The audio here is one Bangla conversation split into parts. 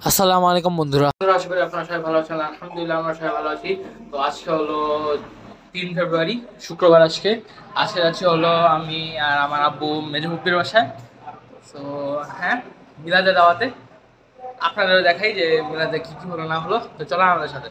আসসালামু আলাইকুম বন্ধুরা। আশা করি আপনারা সবাই ভালো আছেন। আলহামদুলিল্লাহ আমরা সবাই ভালো আছি। তো আজকে হলো 3 ফেব্রুয়ারি, শুক্রবার। আজকে যাচ্ছি হলো আমি আর আমার আব্বু মেজমুপির বাসায়। তো হ্যাঁ, মিলাদে দাওয়াতে আপনাদেরও দেখাই যে মিলাদে কি কি হলো না হলো। তো চলো আমাদের সাথে।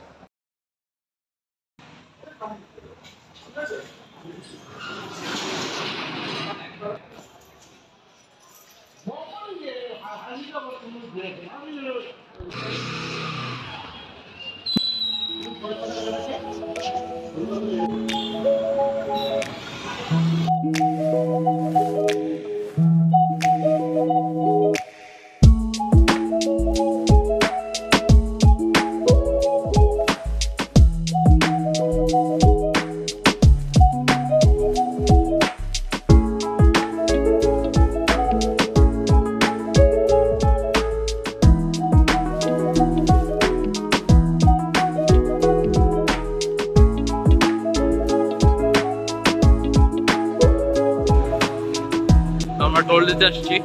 তো আমরা টোল দিতে আসছি।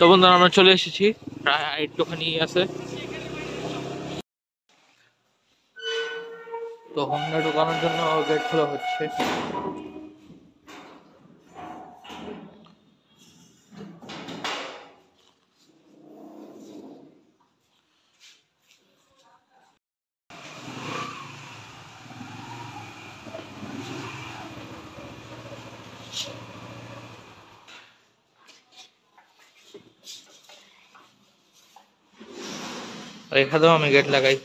তো বন্ধুরা আমরা চলে এসেছি, প্রায় একটুখানি আছে। তো হোন্ডা ঢোকানোর জন্য গেট খোলা হচ্ছে। রেখা দাও, আমি গেট লাগাই।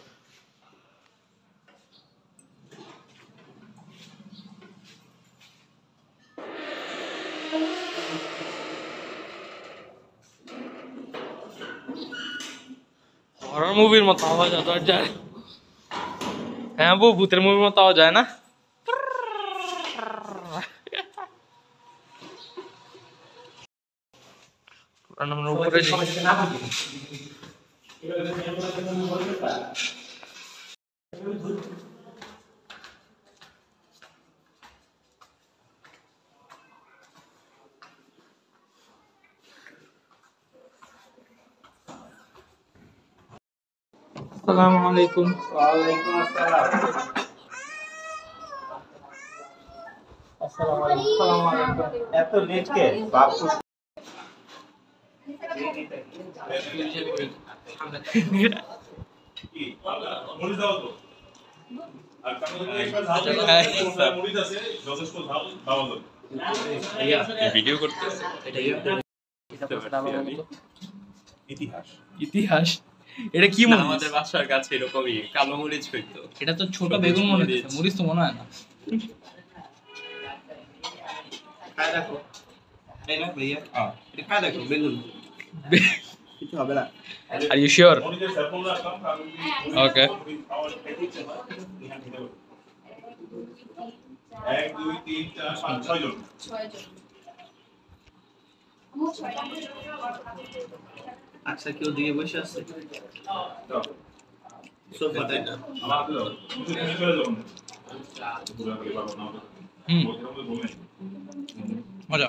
হরর মুভির মতো আওয়াজ আর যায়। হ্যাঁ বউ, ভূতের মুভির মতো আওয়াজ যায় না? আমরা উপরে আসসালামু আলাইকুম। ওয়ালাইকুম আসসালাম। আসসালামু আলাইকুম। এত লেট কে বাপু? ভিডিও করতে ইতিহাস ইতিহাস এটা কি মনে আমাদের বাসার কাছে এরকমই কালো মরিচ হইতো। এটা তো ছোট বেগুন মনে হচ্ছে, মরিচ তো মনে হয় না। খায় দেখো, এই না ভাইয়া, এটা খায় দেখো বেগুন, কিছু হবে না। Are you sure? ওকে। 1 2 3 4 5 6 জন। আচ্ছা, কেউ দিয়ে বসে আছে সোফাতে? মজা।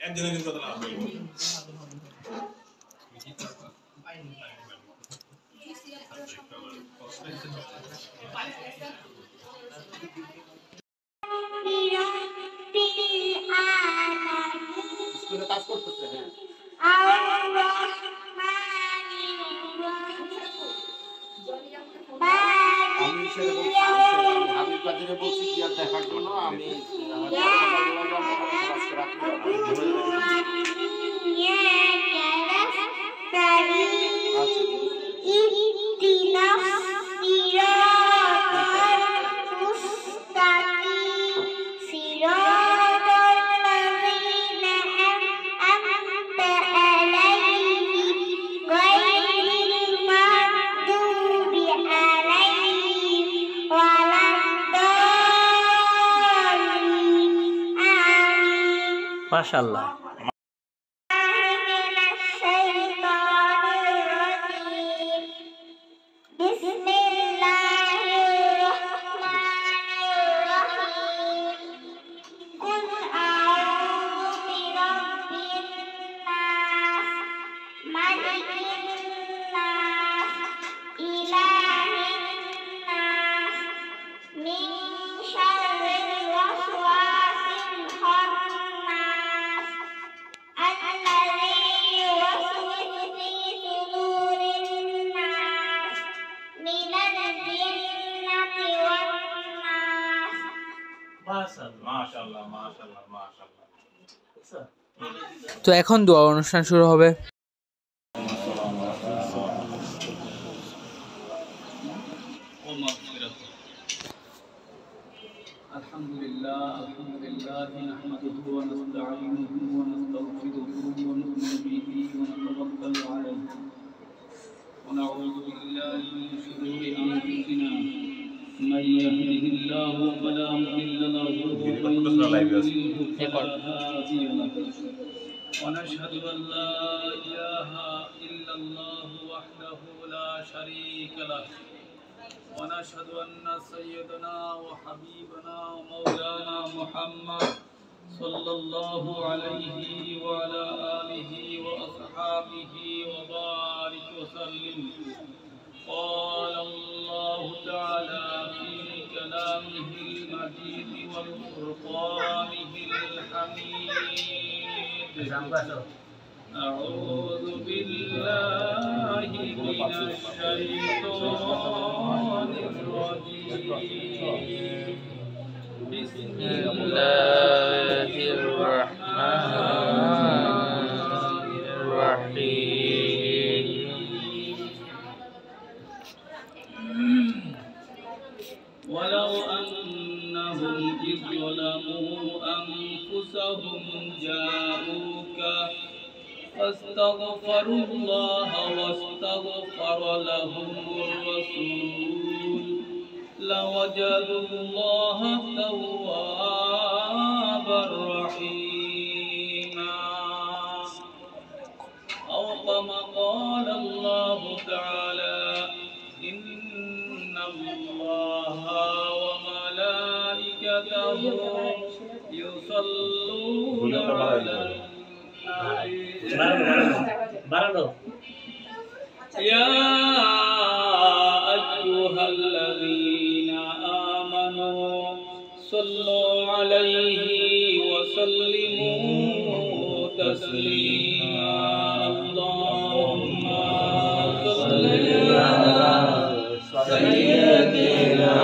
একজনের কিন্তু কথা না বলবো স্কুলে কাজ করতেছে আমি সেরকম হাবিব কাদিরে বলছি কি আর দেখার জন্য আমি সকালবেলা যাবো আজকে রাত্রে মাশাআল্লাহ। মাশাআল্লাহ মাশাআল্লাহ মাশাআল্লাহ তো এখন দোয়া অনুষ্ঠান শুরু হবে। الحمد لله نحمده ونستعينه ونستغفره ونؤمن به ونتوكل عليه ونعوذ بالله من شرور انفسنا من يهده الله فلا مضل له ومن يضلل فلا هادي له ونشهد ان لا اله الا الله وحده لا شريك له ونشهد أن سيدنا وحبيبنا ومولانا محمد صلى الله عليه وعلى آله وأصحابه وبارك وسلم. قال الله تعالى في كلامه المجيد والفرقانه الحميد: أعوذ بالله من الشيطان الرجيم. بسم الله الرحمن الرحيم. ولو أنهم إذ ظلموا أنفسهم جاءوك فاستغفروا الله واستغفر لهم الرسول لوجدوا الله توابا رحيما. أو كما قال الله تعالى: إن الله وملائكته يصلون على يا أيها الذين آمنوا صلوا عليه وسلموا تسليما. اللهم صل على سيدنا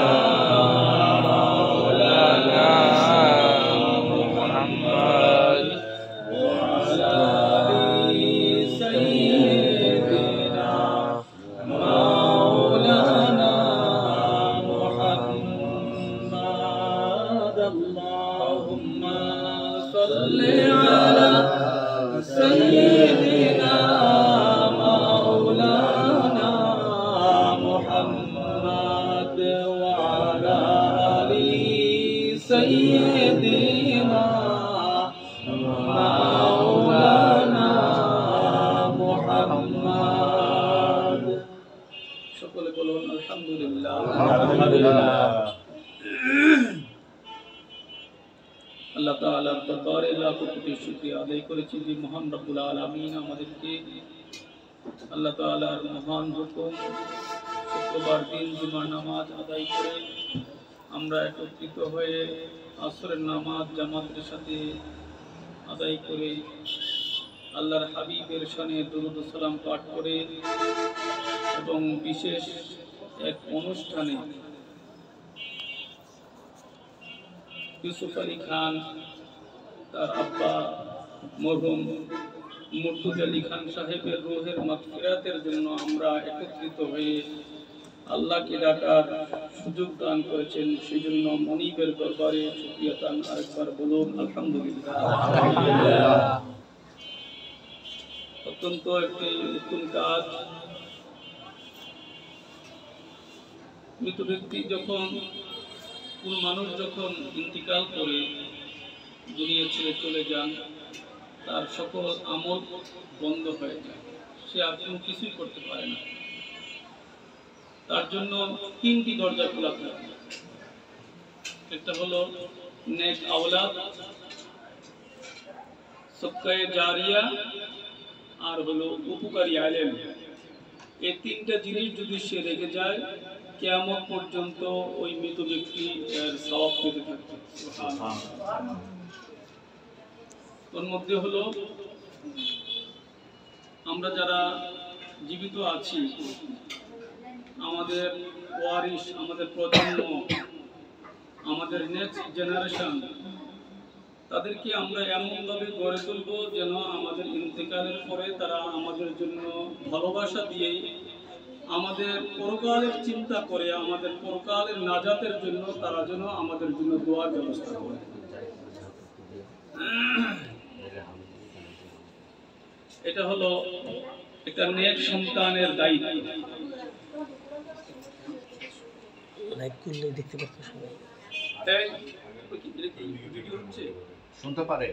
সকলে বলুন আলহামদুলিল্লাহ। আল্লাহ তাআলার দরবারে লাখো কোটি শুকরিয়া আদায় করেছি যে মহান রব্বুল আলামিন আমাদেরকে আল্লাহ তাআলার মহান হুকুম শুক্রবার দিন জুমার নামাজ আদায় করে আমরা একত্রিত হয়ে আসরের নামাজ জামাতের সাথে আদায় করে আল্লাহর হাবিবের শানে দুরূদ ও সালাম পাঠ করে এবং বিশেষ এক অনুষ্ঠানে ইউসুফ আলী খান তার আব্বা মরহুম মুর্তুজ আলী খান সাহেবের রূহের মাগফিরাতের জন্য আমরা একত্রিত হয়ে আল্লাহকে ডাকার সুযোগ দান করেছেন, সেই জন্য মনিবের দরবারে শুকরিয়া দান আরেকবার বলুন আলহামদুলিল্লাহ। অত্যন্ত একটি উত্তম কাজ। মৃত ব্যক্তি যখন, কোন মানুষ যখন ইন্তিকাল করে দুনিয়া ছেড়ে চলে যান, তার সকল আমল বন্ধ হয়ে যায়, সে আর কোনো কিছুই করতে পারে না। তার জন্য তিনটি দরজা খোলা থাকে। একটা হলো নেক আওলাদ, সদকায়ে জারিয়া, আর হলো উপকারী আলেম। এই তিনটা জিনিস যদি সে রেখে যায়, কিয়ামত পর্যন্ত ওই মৃত ব্যক্তি এর সওয়াব পেতে থাকবে। ওর মধ্যে হলো আমরা যারা জীবিত আছি, আমাদের ওয়ারিশ, আমাদের প্রজন্ম, আমাদের নেক্সট জেনারেশন, তাদেরকে আমরা এমনভাবে গড়ে তুলব যেন আমাদের ইন্তেকালের পরে তারা আমাদের জন্য ভালোবাসা দিয়ে, আমাদের পরকালের চিন্তা করে, আমাদের পরকালের নাজাতের জন্য তারা যেন আমাদের জন্য দোয়ার ব্যবস্থা করে। এটা হলো একটা নেক সন্তানের দায়িত্ব। দেখতে পাচ্ছ সবাই শুনতে পারে?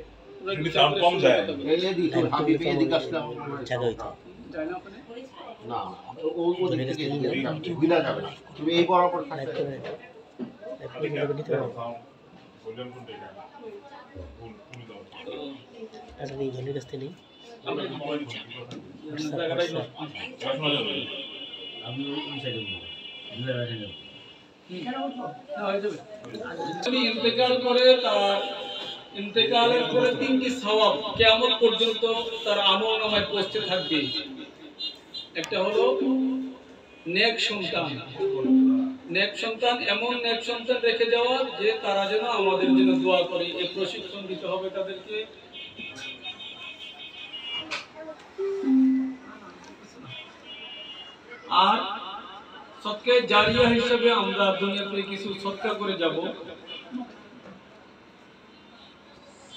কম যায়। এই এদিকে তোর হাবিব এদিকে আসলে জায়গা হইতো যায় না ওখানে? না, ও ওদিক থেকে বিলা যাবে না। তুমি এই বরাবর থাকবে। নিতে পারো আর এই ধরনের কাছ থেকে নেই আমরা জায়গাটাই নষ্ট। আমি ওই সাইডে ইন্তেকাল করে, তার ইন্তেকালের পরে তিনটি সওয়াব কিয়ামত পর্যন্ত তার আমলনামায় পৌঁছতে থাকবে। একটা হলো নেক সন্তান। নেক সন্তান, এমন নেক সন্তান রেখে যাওয়া যে তারা যেন আমাদের জন্য দোয়া করে। এই প্রশিক্ষণ দিতে হবে তাদেরকে। আর সদকায়ে জারিয়া হিসেবে আমরা দুনিয়াতে কিছু সদকা করে যাব।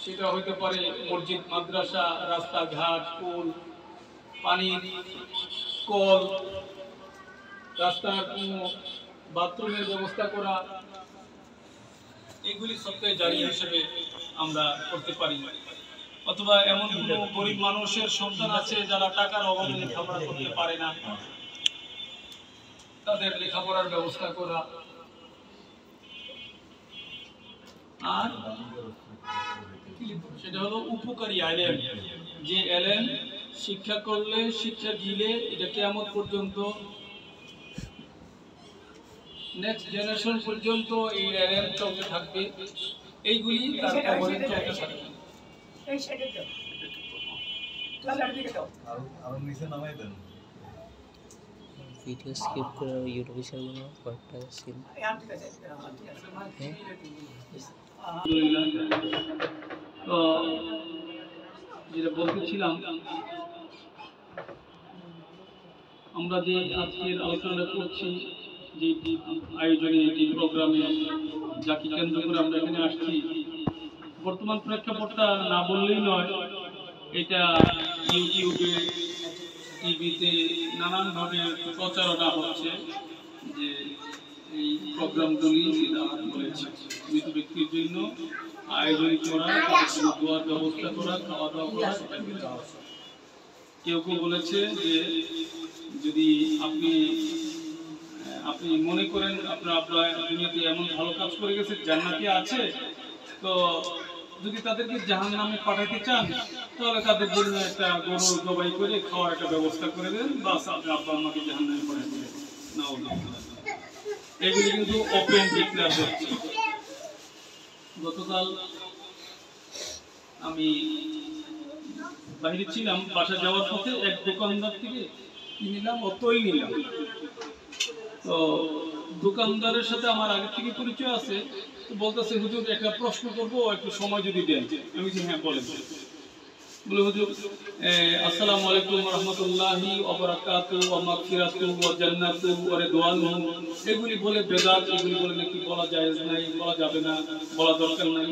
সেটা হইতে পারে মসজিদ, মাদ্রাসা, রাস্তাঘাট, পুল, পানির কল, রাস্তার বাথরুমের ব্যবস্থা করা, এগুলি সদকায়ে জারিয়া হিসেবে আমরা করতে পারি। অথবা এমন কোনো গরিব মানুষের সন্তান আছে যারা টাকার অভাবে লেখাপড়া করতে পারে না, তাদের লেখাপড়ার ব্যবস্থা করা। আর সেটা হলো উপকারী আলেম, যে আলেম শিক্ষা করলে, শিক্ষা দিলে এটা কিয়ামত পর্যন্ত, নেক্সট জেনারেশন পর্যন্ত এই আলেম চলতে থাকবে। এইগুলি তার কবরে চলতে থাকবে। এই সাইডে দাও, তাহলে দিকে দাও, আর নিচে নামাই দেন। ভিডিও স্কিপ করে ইউটিউবে ছেড়ে দেবো কয়েকটা সিন আর ঠিক আছে, ঠিক আছে। আলহামদুলিল্লাহ। তো যেটা বলতেছিলাম, আমরা যে আজকের আলোচনা করছি, যে আয়োজনে, যে প্রোগ্রামে, যাকে কেন্দ্র করে আমরা এখানে আসছি, বর্তমান প্রেক্ষাপটটা না বললেই নয়। এটা ইউটিউবে, টিভিতে নানানভাবে প্রচারণা হচ্ছে যে এই প্রোগ্রামগুলি বলেছে মৃত ব্যক্তির জন্য আয়োজন করা, দোয়ার ব্যবস্থা করা, খাওয়া দাওয়া করা। কেউ কেউ বলেছে যে যদি আপনি মনে করেন আপনার দুনিয়াতে এমন ভালো কাজ করে গেছে, জান্নাতে আছে, তো যদি তাদেরকে জাহান্নামে পাঠাতে চান তাহলে তাদের জন্য একটা গরু জবাই করে খাওয়ার একটা ব্যবস্থা করে দেন, বাস আপনি আব্বা আম্মাকে জাহান্নামে পাঠিয়ে দিলেন। এগুলি কিন্তু ওপেন ডিক্লেয়ার হচ্ছে। গতকাল আমি বাইরে ছিলাম, বাসা যাওয়ার পথে এক দোকানদার থেকে কি নিলাম, তৈল নিলাম। তো দোকানদারের সাথে আমার আগে থেকে পরিচয় আছে, তো বলতেছে হুজুর একটা প্রশ্ন করবো, একটু সময় যদি দেন। আমি বলছি হ্যাঁ বলেন। বলে হুজুর আসসালামু আলাইকুম ওয়া রাহমাতুল্লাহি ওয়া বারাকাতুহু ওয়া মাগফিরাতুহু ওয়া জান্নাতুহু ওয়া রিদওয়ানুহু, এগুলি বলে বেদাত, এগুলি বলে নাকি বলা জায়েজ নাই, বলা যাবে না, বলা দরকার নাই।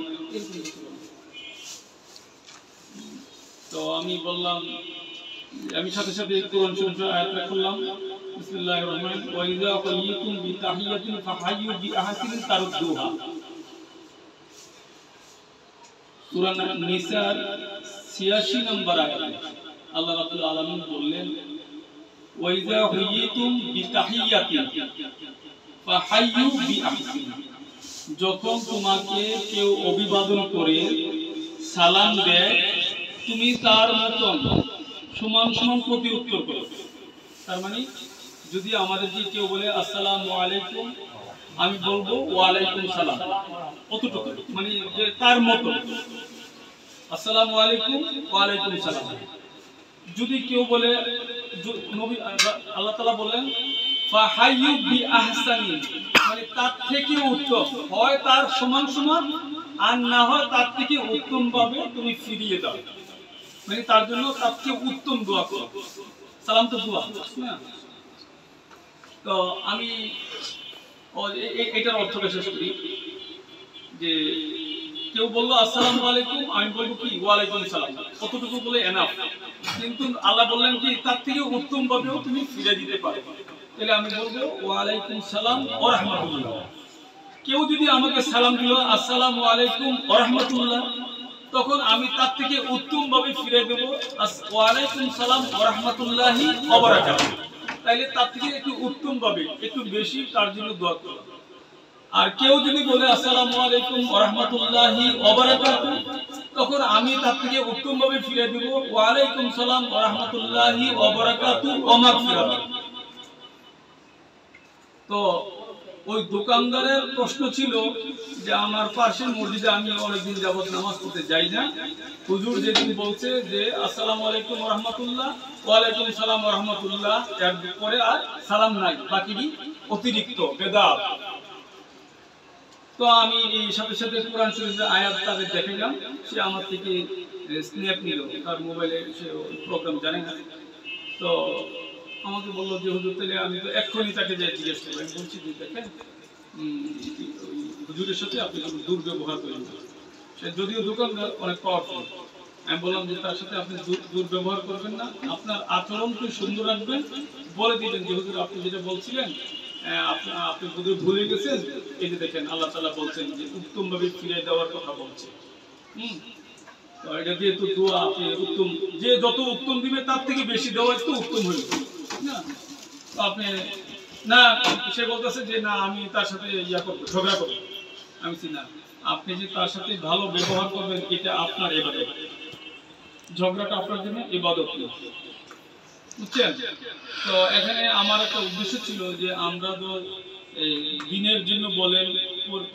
তো আমি বললাম, আমি সাথে সাথে কোরআন শরীফের আয়াতটা খুললাম, বিসমিল্লাহির রহমানির রহিম, ওয়া ইযা কুয়িতুম বিতাহিয়াতিন ফাহাইয়ু বিআহসানিন তারুদ্দুহা। সূরা নিসার ৮৬ নম্বর আয়াতে আল্লাহ রাব্বুল আলামিন বললেন, ওয়া ইযা কুয়িতুম বিতাহিয়াতিন ফাহাইয়ু বিআহসানিন, যখন তোমাকে কেউ অভিবাদন করে সালাম দেয় তুমি তার মতন সমান সমান প্রতি উত্তর করো। তার মানে যদি আমাদেরকে কেউ বলে আসসালামু আলাইকুম, আমি বলবো ওয়ালাইকুম সালাম, অতটুকু, মানে যে তার মতো আসসালামু আলাইকুম ওয়ালাইকুম সালাম। যদি কেউ বলে, নবী আল্লাহ তাআলা বললেন ফাহাইয়ু বিআহসানি, মানে তার থেকে উত্তম, হয় তার সমান সমান আর না হয় তার থেকে উত্তম ভাবে তুমি ফিরিয়ে দাও, মানে তার জন্য তার থেকে উত্তম দোয়া করো। সালাম তো দোয়া না। তো আমি এটার অর্থটা শেষ করি, যে কেউ বললো আসসালামু আলাইকুম, আমি বলবো কি ওয়ালাইকুম সালাম, কতটুকু বলে এনাফ। কিন্তু আল্লাহ বললেন কি তার থেকে উত্তম ভাবেও তুমি ফিরে দিতে পারো, তাহলে আমি বলবো ওয়ালাইকুম সালাম ওয়া রাহমাতুল্লাহ। কেউ যদি আমাকে সালাম দিল আসসালামু আলাইকুম ওয়া রাহমাতুল্লাহ, তখন আমি তার থেকে উত্তম ভাবে ফিরে দেবো ওয়ালাইকুম সালাম ওয়া রাহমাতুল্লাহি ওয়া বারাকাতুহু। তাইলে তার থেকে একটু উত্তম ভাবে একটু বেশি তার জন্য দোয়া করো। আর কেউ যদি বলে আসসালামু আলাইকুম ওয়া রাহমাতুল্লাহি ওয়া বারাকাতুহু, তখন আমি তার থেকে উত্তম ভাবে ফিরে দেব ওয়ালাইকুম সালাম ওয়া রাহমাতুল্লাহি ওয়া বারাকাতুহু ওয়া মাগফিরাতুহু। তো ওই দোকানদারের প্রশ্ন ছিল যে আমার পাশের মসজিদে আমি অনেকদিন যাবত নামাজ পড়তে যাই না, হুজুর যেদিন বলছে যে আসসালামু আলাইকুম ওয়া রাহমাতুল্লাহ ওয়ালাইকুম সালাম ওয়া রাহমাতুল্লাহ, এর পরে আর সালাম নাই, বাকিটি অতিরিক্ত বেদাত। তো আমি সাথে সাথে কোরআন শরীফের আয়াত তাকে দেখাইলাম, সে আমার থেকে স্ন্যাপ নিল, তার মোবাইলে সে প্রোগ্রাম জানে না। তো আমাকে বললো যে হুজুর তাহলে আমি তো এক্ষুনি তাকে যাই জিজ্ঞেস করবো। আমি বলছি যে দেখেন হুজুরের সাথে আপনি কোনো দুর্ব্যবহার করেন না, সে যদিও দোকানদার অনেক পাওয়ারফুল। আমি বললাম যে তার সাথে আপনি দুর্ব্যবহার করবেন না, আপনার আচরণকে সুন্দর রাখবেন, বলে দিবেন যে হুজুর আপনি যেটা বলছিলেন আপনি হুজুর ভুলে গেছেন, এই যে দেখেন আল্লাহ তাআলা বলছেন যে উত্তম ভাবে ফিরে দেওয়ার কথা বলছে। তো এটা যেহেতু দোয়া, আপনি উত্তম, যে যত উত্তম দিবে তার থেকে বেশি দেওয়া একটু উত্তম হইল না। তো আপনি না, সে বলতেছে যে না আমি তার সাথে ইয়া করবো, ঝগড়া করবো। আমি না, আপনি যে তার সাথে ভালো ব্যবহার করবেন এটা আপনার ইবাদত, ঝগড়াটা আপনার জন্য ইবাদত, বুঝছেন? তো এখানে আমার একটা উদ্দেশ্য ছিল যে আমরা তো দিনের জন্য বলেন,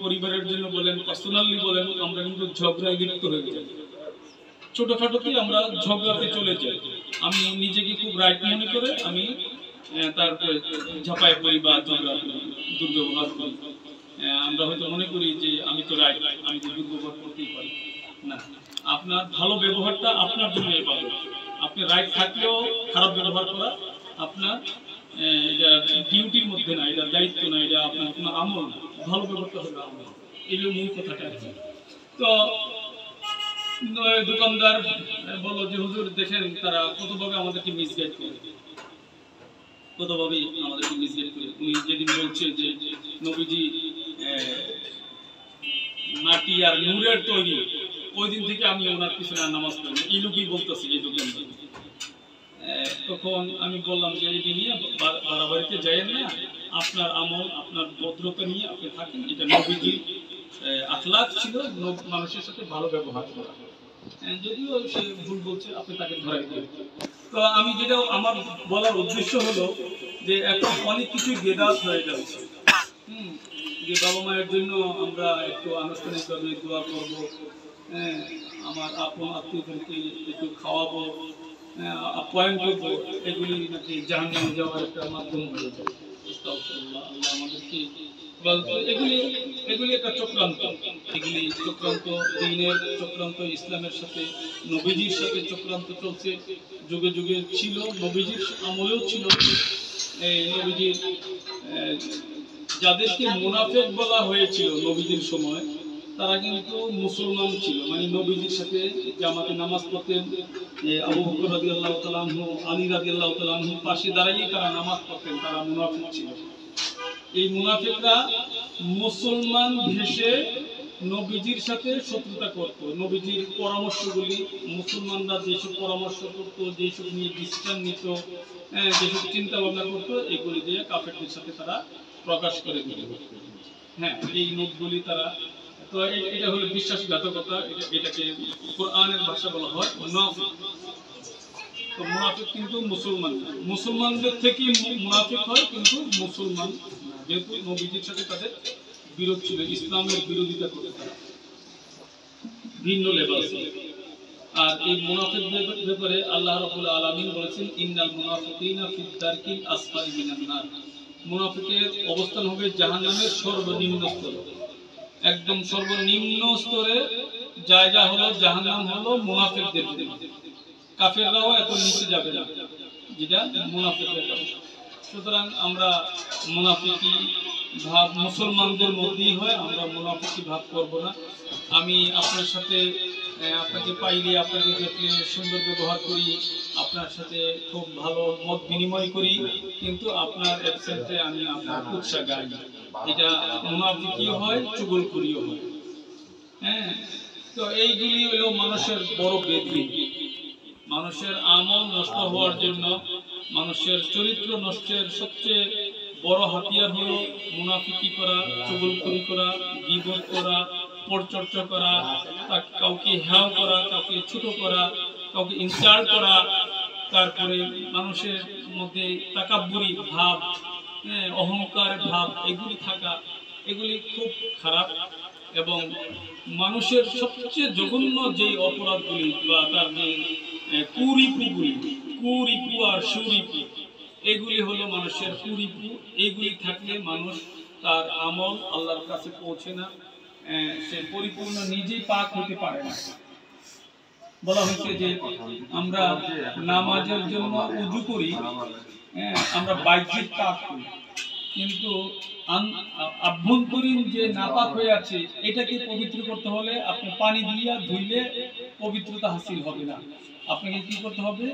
পরিবারের জন্য বলেন, পার্সোনালি বলেন, আমরা কিন্তু ঝগড়ায় লিপ্ত হয়ে যাই, ছোটখাটোতেই আমরা ঝগড়াতে চলে যাই। আমি নিজেকে খুব রাইট মনে করে আমি তারপরে ঝাঁপায় পড়ি বা ঝগড়া করি, দুর্ব্যবহার করি। আমরা হয়তো মনে করি যে আমি তো রাইট, আমি তো দুর্ব্যবহার করতেই পারি না। আপনার ভালো ব্যবহারটা আপনার জন্য ইবাদত। আপনি রাইট থাকলেও খারাপ ব্যবহার করা আপনার এটা ডিউটির মধ্যে না, এটা দায়িত্ব না, এটা আপনার কোনো আমল না। ভালো ব্যবহারটা হবে আমল, এগুলো মূল কথাটা আছে। তো দোকানদার বললো যে হুজুর দেখেন তারা কতভাবে আমাদেরকে মিসগাইড করে, কতভাবে আমাদেরকে মিসগাইড করে। উনি যেদিন বলছে যে নবীজি মাটি আর নূরের তৈরি, ওই দিন থেকে আমি ওনার পিছনে আর নামাজ পড়ি না, এই লোকই বলতেছি এই দোকানদার। তখন আমি বললাম যে এই নিয়ে বাড়াবাড়িতে যাইয়েন না, আপনার আমল আপনার ভদ্রতা নিয়ে আপনি থাকেন, এটা নবীজির আখলাক ছিল মানুষের সাথে ভালো ব্যবহার করা। যদিও সে ভুল বলছে, আপনি তাকে ধরাই দেবেন। তো আমি যেটা আমার বলার উদ্দেশ্য হলো যে এখন অনেক কিছুই বেদাত হয়ে যাচ্ছে। যে বাবা মায়ের জন্য আমরা একটু আনুষ্ঠানিকভাবে দোয়া করবো, আমার আপন আত্মীয়দেরকে একটু খাওয়াবো, আপ্যায়ন করবো, এগুলি নাকি জাহান্নামে যাওয়ার একটা মাধ্যম হয়ে যায়। আস্তাগফিরুল্লাহ, আল্লাহ আমাদেরকে এগুলি একটা চক্রান্ত, এগুলি চক্রান্ত, দ্বীনের চক্রান্ত, ইসলামের সাথে নবীজির সাথে চক্রান্ত চলছে, যুগে যুগে ছিল, নবীজির আমলেও ছিল। এই নবীজির যাদেরকে মুনাফিক বলা হয়েছিল নবীজির সময়, তারা কিন্তু মুসলমান ছিল, মানে নবীজির সাথে জামাতে নামাজ পড়তেন। আবু বকর রাদিয়াল্লাহু তাআলা আনহু, আলী রাদিয়াল্লাহু তাআলা আনহুর পাশে দাঁড়িয়ে তারা নামাজ পড়তেন, তারা মুনাফিক ছিল। এই মুনাফিকরা মুসলমান ভেসে নবীজির সাথে শত্রুতা করত। নবীজির পরামর্শগুলি মুসলমানরা যেসব পরামর্শ করত, যেসব নিয়ে ডিসিশন নিত, যেসব চিন্তা ভাবনা করতো, এগুলি দিয়ে কাফেরদের সাথে তারা প্রকাশ করে দিত। এই নোটগুলি তারা, তো এটা হলো বিশ্বাসঘাতকতা, এটাকে কোরআনের ভাষা বলা হয় মুনাফিক। তো মুনাফিক কিন্তু মুসলমানদের থেকে মুনাফিক হয়, কিন্তু মুসলমান যেহেতু নবীজির সাথে তাদের বিরোধ ছিল, ইসলামের বিরোধিতা করে তারা ভিন্ন লেবাস। আর এই মুনাফিকদের ব্যাপারে আল্লাহ রাব্বুল আলামিন বলেছেন, ইন্নাল মুনাফিকিনা ফিদ দারকিল আসফালি মিনান নার। মুনাফিকের অবস্থান হবে জাহান্নামের সর্বনিম্ন স্তরে। একদম সর্বনিম্ন স্তরে জায়গা হলো জাহান্নাম, হলো মুনাফিকদের জন্য। কাফেররাও এত নিচে যাবে না, যেটা মুনাফিকদের কাজ। সুতরাং আমরা মুনাফিকি ভাব মুসলমানদের মধ্যেই হয়, আমরা মুনাফিকি ভাব করব না। আমি আপনার সাথে, আপনাকে পাইলে, আপনাকে দেখলে সুন্দর ব্যবহার করি, আপনার সাথে খুব ভালো মত বিনিময় করি, কিন্তু আপনার অ্যাবসেন্টে আমি আপনার কুৎসা গাই, এটা মুনাফিকিও হয়, চুগলখড়িও হয়। তো এইগুলি হলো মানুষের বড় ব্যাধি। মানুষের আমল নষ্ট হওয়ার জন্য, মানুষের চরিত্র নষ্টের সবচেয়ে বড় হাতিয়ার হলো মুনাফিকি করা, চুগলখড়ি করা, গীবত করা, পরচর্চা করা, কাউকে হেয় করা, কাউকে ছোট করা, কাউকে ইনসাল্ট করা, তারপরে মানুষের মধ্যে তাকাব্বুরি ভাব, অহংকার ভাব, এগুলি থাকা, এগুলি খুব খারাপ। এবং মানুষের সবচেয়ে জঘন্য যে অপরাধগুলি বা তার যে কুরিপু আর সুরিপু, এগুলি হলো মানুষের কুরিপু। এইগুলি থাকলে মানুষ তার আমল আল্লাহর কাছে পৌঁছে না, সে পরিপূর্ণ নিজেই পাক হতে পারে না। বলা হয়েছে যে আমরা নামাজের জন্য উযু করি, আমরা বাহ্যিক পাক করি, কিন্তু আভ্যন্তরীণ যে নাপাক হয়ে আছে, এটাকে পবিত্র করতে হলে আপনি পানি দিয়ে ধুইলে পবিত্রতা হাসিল হবে না। আপনাকে কি করতে হবে?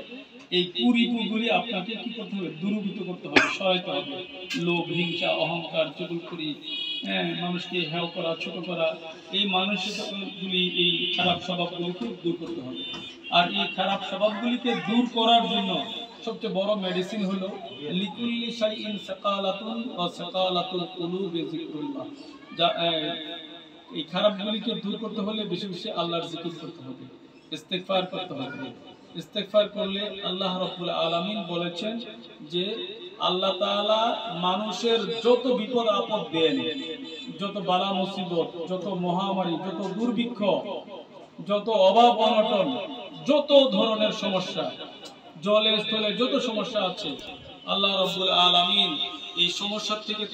এই কুরিপুগুলি আপনাকে কি করতে হবে? দূরীভূত করতে হবে, সহায়তা হবে। লোভ, হিংসা, অহংকার, চুগলখড়ি, মানুষকে হেয় করা, ছোট করা, এই মানুষগুলি, এই খারাপ স্বভাবগুলিকে দূর করতে হবে। আর এই খারাপ স্বভাবগুলিকে দূর করার জন্য সবচেয়ে বড় মেডিসিন হলো লিকুল্লি শাইইন সাকালাতুন ওয়া সাকালাতুল কুলুবি যিকরুল্লাহ। এই খারাপগুলিকে দূর করতে হলে বেশি বেশি আল্লাহর জিকির করতে হবে, ইস্তিগফার করতে হবে। ইস্তিগফার করলে আল্লাহ রাব্বুল আলামিন বলেছেন যে আল্লাহ তাআলা মানুষের যত বিপদ আপদ দেন, যত বালা মুসিবত, যত মহামারী, যত দুর্ভিক্ষ, যত অভাব অনটন, যত ধরনের সমস্যা, জলে স্থলে যত সমস্যা আছে, আল্লাহ রাব্বুল আলামিন এই সমস্যা থেকে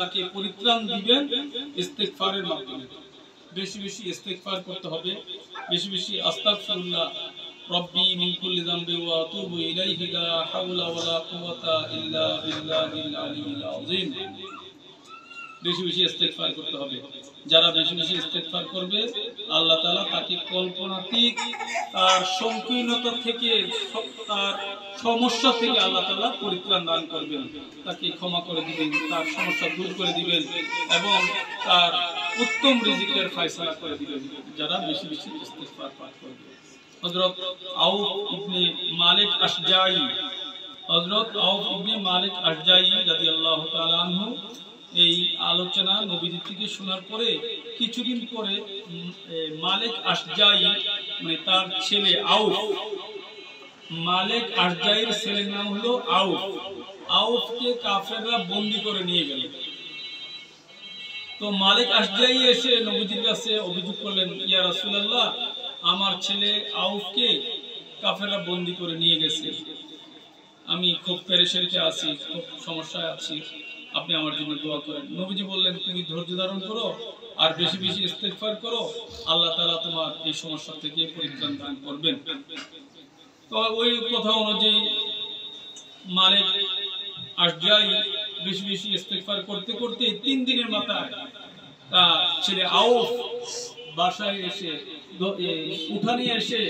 তাকে পরিত্রাণ দিবেন ইস্তিগফারের মাধ্যমে। বেশি বেশি ইস্তিগফার করতে হবে, বেশি বেশি আস্তাগফিরুল্লাহ রব্বি মিন কুল্লি যামবি ওয়া আতুবু ইলাইহি লা হাওলা ওয়ালা কুওয়াতা ইল্লা বিল্লাহিল আলিয়্যিল আযীম। বেশি বেশি ইস্তিগফার করতে হবে। যারা বেশি বেশি ইস্তিগফার করবে, আল্লাহ তাআলা তাকে কল্পনাতীত তার সংকীর্ণতা থেকে, তার সমস্যা থেকে আল্লাহ তাআলা পরিত্রাণ দান করবেন, তাকে ক্ষমা করে দিবেন, তার সমস্যা দূর করে দিবেন এবং তার উত্তম রিজিকের ফয়সালা করে দিবেন যারা বেশি বেশি ইস্তিগফার পাঠ করবে। হযরত আউফ ইবনে মালিক আশজাঈ রাদিয়াল্লাহু তাআলা আনহু এই আলোচনা নবীজি থেকে শোনার পরে কিছুদিন পরে মালিক আশজাই মানে তার ছেলে আউফ, মালিক আশজাইয়ের ছেলের নাম হলো আউফ, আউফকে কাফেররা বন্দী করে নিয়ে গেল। তো মালিক আশজাই এসে নবীজির কাছে অভিযোগ করলেন, ইয়া রাসূলুল্লাহ, আমার ছেলে আউফকে কাফেররা বন্দী করে নিয়ে গেছে, আমি খুব পেরেশানিতে আছি, খুব সমস্যায় আছি, আপনি আমার জন্য দোয়া করেন। নবীজি বললেন, তুমি ধৈর্য ধারণ করো আর বেশি বেশি ইস্তেগফার করো, আল্লাহ তাআলা তোমার এই সমস্যা থেকে পরিত্রাণ দান করবেন। তো ওই কথা অনুযায়ী মালিক আশজাই বেশি বেশি ইস্তেগফার করতে করতে 3 দিনের মাথায় তার ছেলে আউফ বাসায় এসে উঠানে এসে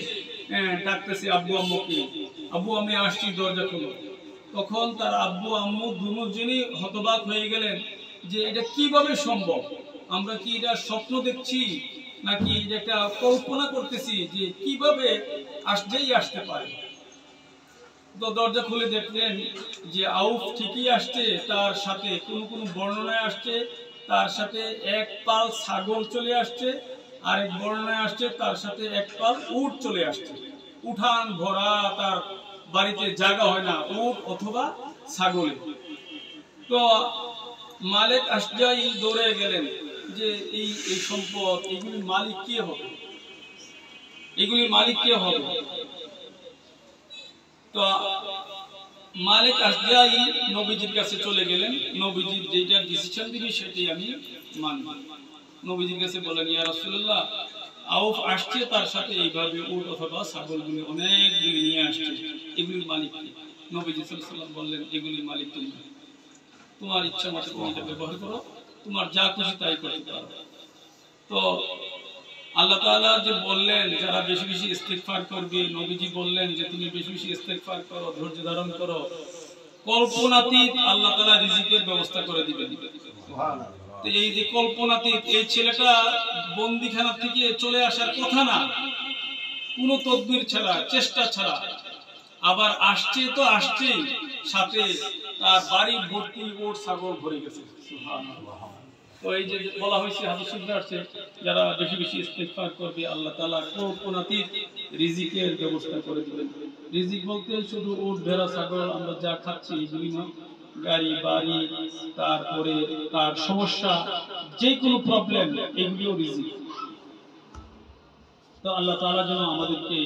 ডাকতেছে আব্বু আম্মুকে, আব্বু আমি আসছি, দরজা খোলো। তখন তার আব্বু আম্মু দুজনই হতবাক হয়ে গেলেন যে এটা কিভাবে সম্ভব, আমরা কি এটা স্বপ্ন দেখছি নাকি এটা একটা কল্পনা করতেছি যে কিভাবে আসতে পারে। তো দরজা খুলে দেখলেন যে আউফ ঠিকই আসছে, তার সাথে কোন বর্ণনায় আসছে তার সাথে 1 পাল ছাগল চলে আসছে, আরেক বর্ণনায় আসছে তার সাথে 1 পাল উট চলে আসছে। উঠান ভরা, তার বাড়িতে জায়গা হয় না উট অথবা ছাগলে। তো মালিক আশজাই দৌড়ে গেলেন যে এই সম্পদ, এগুলির মালিক কে হবে, এগুলির মালিক কে হবে। তো মালিক আশজাই নবীজির কাছে চলে গেলেন, নবীজি যেটা ডিসিশন দিবে সেটাই আমি মানব। নবীজির কাছে বলেন, ইয়া রাসূলুল্লাহ, আউফ আসছে, তার সাথে এইভাবে উট অথবা ছাগলগুলি অনেকগুলি নিয়ে আসছে, এগুলির মালিক কে? নবীজি সাল্লাল্লাহু আলাইহি ওয়াসাল্লাম বললেন, এগুলির মালিক তুমি, তোমার ইচ্ছা মতো তুমি এটা ব্যবহার করো, তোমার যা খুশি তাই করতে পারো। তো আল্লাহ তাআলা যে বললেন যারা বেশি বেশি ইস্তেগফার করবে, নবীজি বললেন যে তুমি বেশি বেশি ইস্তেগফার করো, ধৈর্য ধারণ করো, কল্পনাতীত আল্লাহ তাআলা রিজিকের ব্যবস্থা করে দিবেন। সুবহানাল্লাহ। তো এই যে কল্পনাতীত, এই ছেলেটা বন্দিখানা থেকে চলে আসার কথা না, কোনো তদবির ছাড়া, চেষ্টা ছাড়া, আবার আসছে তো আসছেই, সাথে তার বাড়ি ভর্তি ওট ছাগল ভরে গেছে। সুবহানাল্লাহ। তো এই যে বলা হয়েছে হাদিস শরীফে আসছে, যারা বেশি বেশি ইস্তেগফার করবে আল্লাহ তাআলা কল্পনাতীত রিজিকের ব্যবস্থা করে দিবেন। রিজিক বলতে শুধু উট ভেড়া ছাগল আমরা যা খাচ্ছি এগুলি না, গাড়ি বাড়ি, তারপরে তার সমস্যা, যে কোনো প্রবলেম, এগুলিও রিজিক। তো আল্লাহ তাআলা যেন আমাদেরকে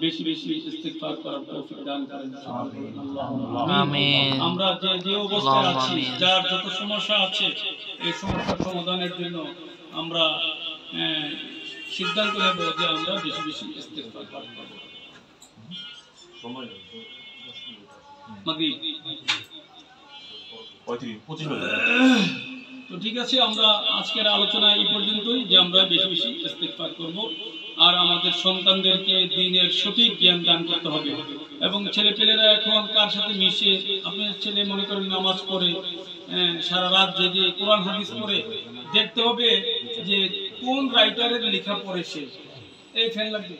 বেশি বেশি ইস্তেগফার করার তৌফিক দান করেন। আমিন। আমরা যে অবস্থায় আছি, যার যত সমস্যা আছে, এই সমস্যার সমাধানের জন্য আমরা সিদ্ধান্ত নেব যে আমরা বেশি বেশি ইস্তেগফার করব। সময় মাগরিব 25 মিনিট। তো ঠিক আছে, আমরা আজকের আলোচনা এই পর্যন্তই, যে আমরা বেশি বেশি ইস্তেগফার করব আর আমাদের সন্তানদেরকে দ্বীনের সঠিক জ্ঞান দান করতে হবে। এবং ছেলেপেলেরা এখন কার সাথে মিশে, আপনার ছেলে মনে করেন নামাজ পড়ে, সারা রাত জেগে কোরআন হাদিস পড়ে, দেখতে হবে যে কোন রাইটারের লেখা পড়ে সে। এই ফ্যান লাগবে,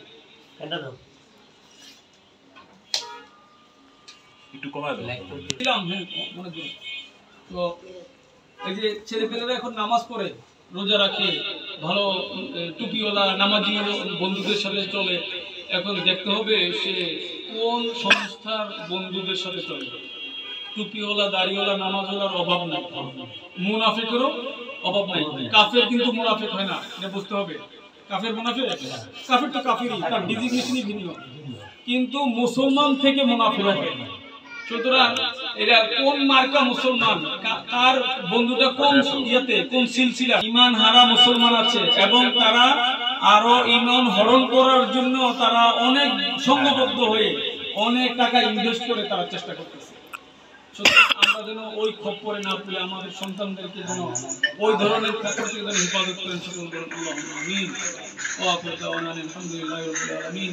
একটু কমায় দাও। দিলাম, হ্যাঁ মনে করুন। তো এই যে ছেলেপেলেরা এখন নামাজ পড়ে, রোজা রাখে, ভালো টুপিওয়ালা নামাজি বন্ধুদের সাথে চলে, এখন দেখতে হবে সে কোন সংস্থার বন্ধুদের সাথে চলে। টুপিওয়ালা দাড়িওয়ালা নামাজওয়ালার অভাব নাই, মুনাফিকেরও অভাব নাই। কাফের কিন্তু মুনাফিক হয় না, এটা বুঝতে হবে। কাফের মুনাফিক, কাফের তো কাফেরই, তার ডিজিগনেশনই ভিন্ন, কিন্তু মুসলমান থেকে মুনাফিক হয়। সুতরাং এরা কোন মার্কা মুসলমান, তার বন্ধুটা কোন ইয়াতে, কোন সিলসিলা, ঈমান হারা মুসলমান আছে, এবং তারা আরো ঈমান হরণ করার জন্য তারা অনেক সংঘবদ্ধ হয়ে অনেক টাকা ইনভেস্ট করে তারা চেষ্টা করতেছে। সুতরাং আমরা যেন ওই খপ্পরে না পড়ে আমাদের সন্তানদেরকে যেন ওই ধরনের খপ্পর থেকে যেন হেফাজত করেন। সকল আমিন। ওয়া আখিরু দাওয়ানা আলহামদুলিল্লাহি রাব্বিল আলামিন।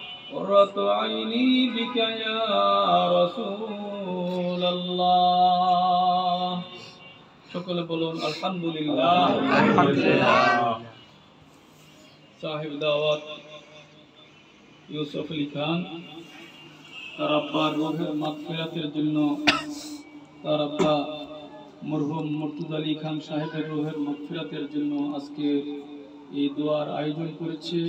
قرة عيني بك يا رسول الله সকলে বলুন আলহামদুলিল্লাহ সাহেব দাওয়াত ইউসুফ আলী খান তার আব্বার রুহের মাগফিরাতের জন্য তার আব্বা মরহুম মুর্তজা আলী খান সাহেবের রুহের মাগফিরাতের জন্য আজকে এই দোয়ার আয়োজন করেছে।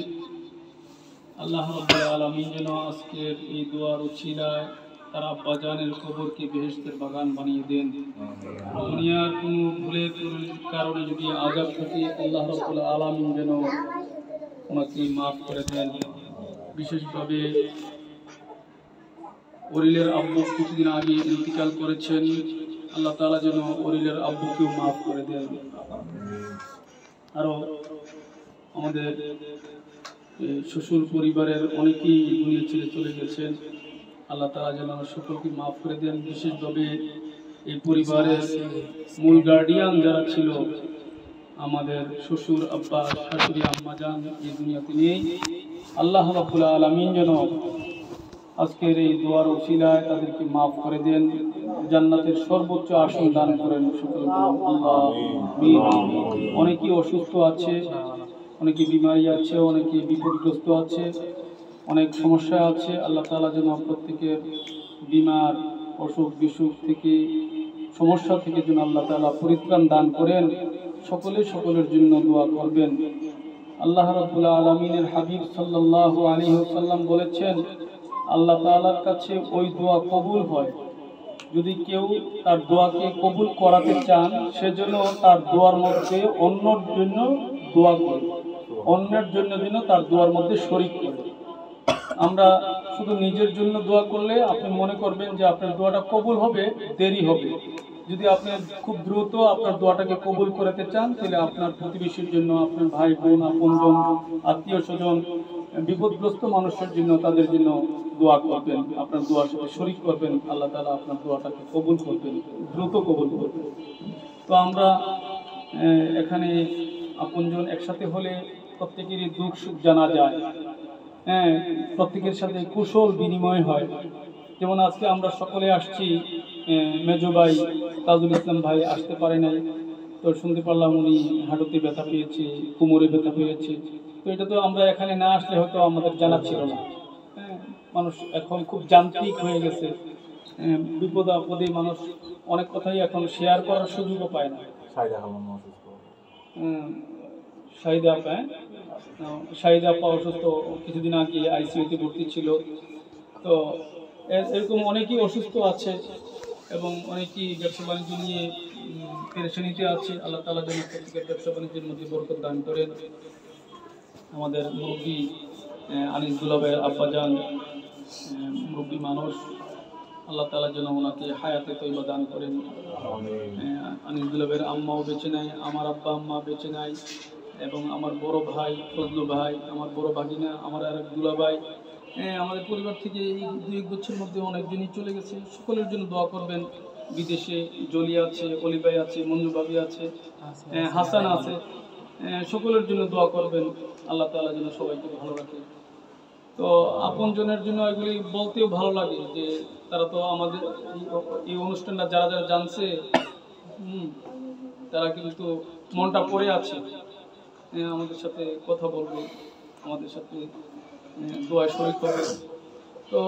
আল্লাহ রাব্বুল আলামিন যেন আজকের এই দোয়ার উছিলায় তার আব্বা জানের কবরকে বেহেশতের বাগান বানিয়ে দেন। দুনিয়ার কোনো ভুলের কারণে যদি আযাব থাকে আল্লাহ রাব্বুল আলামিন যেন ওনাকে মাফ করে দেন। বিশেষভাবে ওরিলের আব্বু কিছুদিন আগে ইন্তিকাল করেছেন, আল্লাহ তাআলা যেন ওরিলের আব্বুকেও মাফ করে দেন। আরও আমাদের শ্বশুর পরিবারের অনেকেই দুনিয়া ছেড়ে চলে গেছেন, আল্লাহ তাআলা যেন সকলকে মাফ করে দেন। বিশেষভাবে এই পরিবারের মূল গার্ডিয়ান যারা ছিল, আমাদের শ্বশুর আব্বা শাশুড়ি আম্মা জান এই দুনিয়াতে নেই, আল্লাহ রাব্বুল আলামিন যেন আজকের এই দোয়ার উসিলায় তাদেরকে মাফ করে দেন, জান্নাতের সর্বোচ্চ আসন দান করেন। অনেকেই অসুস্থ আছে, অনেকে বিমারি আছে, অনেকে বিপদগ্রস্ত আছে, অনেক সমস্যা আছে। আল্লাহ তাআলা যেন প্রত্যেকের বিমার অসুখ বিসুখ থেকে সমস্যা থেকে যেন আল্লাহ তাআলা পরিত্রাণ দান করেন। সকলের জন্য দোয়া করবেন। আল্লাহ রাব্বুল আলামিনের হাবিব সাল্লাল্লাহু আলাইহি ওয়াসাল্লাম বলেছেন, আল্লাহ তাআলার কাছে ওই দোয়া কবুল হয় যদি কেউ তার দোয়াকে কবুল করাতে চান, সেজন্য তার দোয়ার মধ্যে অন্যের জন্য দোয়া করে, অন্যের জন্য যেন তার দোয়ার মধ্যে শরীক করে। আমরা শুধু নিজের জন্য দোয়া করলে আপনি মনে করবেন যে আপনার দোয়াটা কবুল হবে, দেরি হবে। যদি আপনি খুব দ্রুত আপনার দোয়াটাকে কবুল করাতে চান, তাহলে আপনার প্রতিবেশীর জন্য, আপনার ভাই বোন, আপনজন, আত্মীয় স্বজন, বিপদগ্রস্ত মানুষের জন্য, তাদের জন্য দোয়া করবেন, আপনার দোয়ার সাথে শরীক করবেন। আল্লাহ তাআলা আপনার দোয়াটাকে কবুল করবেন, দ্রুত কবুল করবেন। তো আমরা এখানে আপনজন একসাথে হলে প্রত্যেকেরই দুঃখ সুখ জানা যায়, প্রত্যেকের সাথে কুশল বিনিময় হয়। যেমন আজকে আমরা সকলে আসছি, মেজো ভাই তাজুল ইসলাম ভাই আসতে পারে নাই, তো শুনতে পারলাম উনি হাঁটুতে ব্যথা পেয়েছে, কোমরে ব্যথা পেয়েছে। তো এটা তো আমরা এখানে না আসলে হয়তো আমাদের জানা ছিল না। মানুষ এখন খুব যান্ত্রিক হয়ে গেছে, বিপদ আপদে মানুষ অনেক কথাই এখন শেয়ার করার সুযোগও পায় না। শাহিদা আপা অসুস্থ, কিছুদিন আগে আইসিইউতে ভর্তি ছিল। তো এরকম অনেকেই অসুস্থ আছে এবং অনেকেই ব্যবসা বাণিজ্য নিয়ে পেরেশানিতে আছে। আল্লাহ তাআলা যেন প্রত্যেকের ব্যবসা বাণিজ্যের মধ্যে বরকত দান করেন। আমাদের মুরব্বী আনিস দুলাভাইয়ের আব্বাজান মুরব্বী মানুষ, আল্লাহ তাআলা যেন ওনাকে হায়াতে তৈবা দান করেন। আনিস দুলাভাইয়ের আম্মাও বেঁচে নাই, আমার আব্বা আম্মা বেঁচে নাই, এবং আমার বড় ভাই ফজলু ভাই, আমার বড় ভাগিনা, আমার আরেক দুলাভাই, আমাদের পরিবার থেকে এই 2-1 বছরের মধ্যে অনেকজনই চলে গেছে। সকলের জন্য দোয়া করবেন। বিদেশে জলি আছে, অলি ভাই আছে, মঞ্জু ভাবি আছে, হাসান আছে, সকলের জন্য দোয়া করবেন। আল্লাহ তাআলা যেন সবাইকে ভালো রাখে। তো আপনজনের জন্য এগুলি বলতেও ভালো লাগে যে তারা তো আমাদের এই অনুষ্ঠানটা যারা যারা জানছে, তারা কিন্তু মনটা পড়ে আছে, আমাদের সাথে কথা বলবে, আমাদের সাথে দোয়া শরীক হবে। তো